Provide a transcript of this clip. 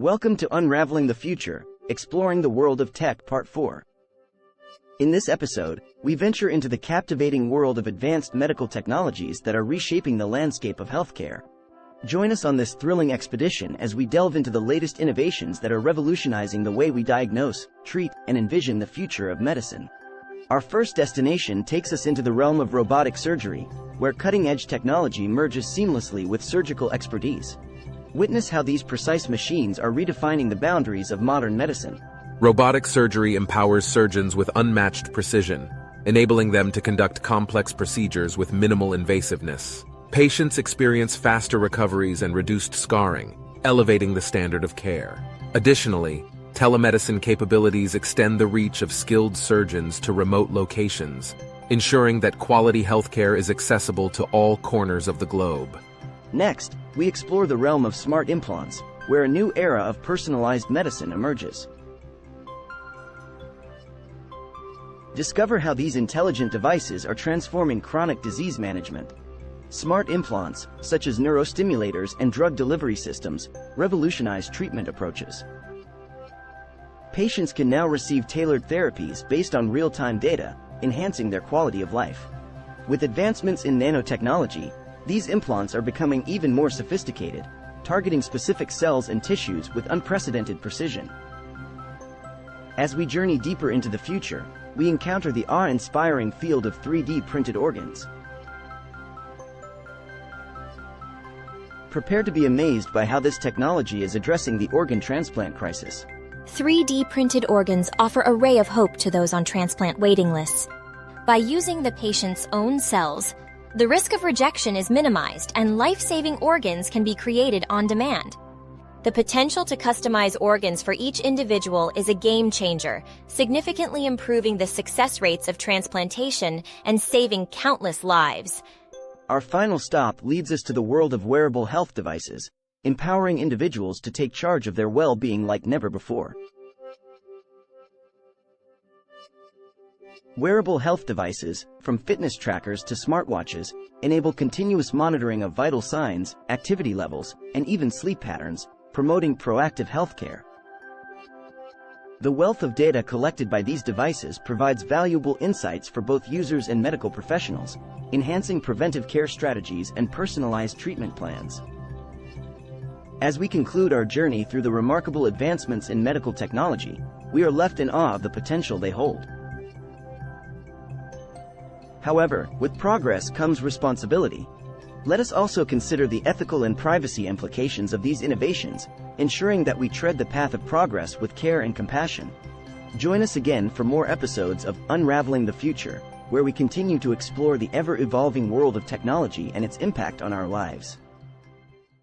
Welcome to Unraveling the Future, Exploring the World of Tech Part 4. In this episode, we venture into the captivating world of advanced medical technologies that are reshaping the landscape of healthcare. Join us on this thrilling expedition as we delve into the latest innovations that are revolutionizing the way we diagnose, treat, and envision the future of medicine. Our first destination takes us into the realm of robotic surgery, where cutting-edge technology merges seamlessly with surgical expertise. Witness how these precise machines are redefining the boundaries of modern medicine. Robotic surgery empowers surgeons with unmatched precision, enabling them to conduct complex procedures with minimal invasiveness. Patients experience faster recoveries and reduced scarring, elevating the standard of care. Additionally, telemedicine capabilities extend the reach of skilled surgeons to remote locations, ensuring that quality healthcare is accessible to all corners of the globe. Next, we explore the realm of smart implants, where a new era of personalized medicine emerges. Discover how these intelligent devices are transforming chronic disease management. Smart implants, such as neurostimulators and drug delivery systems, revolutionize treatment approaches. Patients can now receive tailored therapies based on real-time data, enhancing their quality of life. With advancements in nanotechnology, these implants are becoming even more sophisticated, targeting specific cells and tissues with unprecedented precision. As we journey deeper into the future, we encounter the awe-inspiring field of 3D printed organs. Prepare to be amazed by how this technology is addressing the organ transplant crisis. 3D printed organs offer a ray of hope to those on transplant waiting lists. By using the patient's own cells, the risk of rejection is minimized and life-saving organs can be created on demand. The potential to customize organs for each individual is a game changer, significantly improving the success rates of transplantation and saving countless lives. Our final stop leads us to the world of wearable health devices, empowering individuals to take charge of their well-being like never before. Wearable health devices, from fitness trackers to smartwatches, enable continuous monitoring of vital signs, activity levels, and even sleep patterns, promoting proactive healthcare. The wealth of data collected by these devices provides valuable insights for both users and medical professionals, enhancing preventive care strategies and personalized treatment plans. As we conclude our journey through the remarkable advancements in medical technology, we are left in awe of the potential they hold. However, with progress comes responsibility. Let us also consider the ethical and privacy implications of these innovations, ensuring that we tread the path of progress with care and compassion. Join us again for more episodes of Unraveling the Future, where we continue to explore the ever-evolving world of technology and its impact on our lives.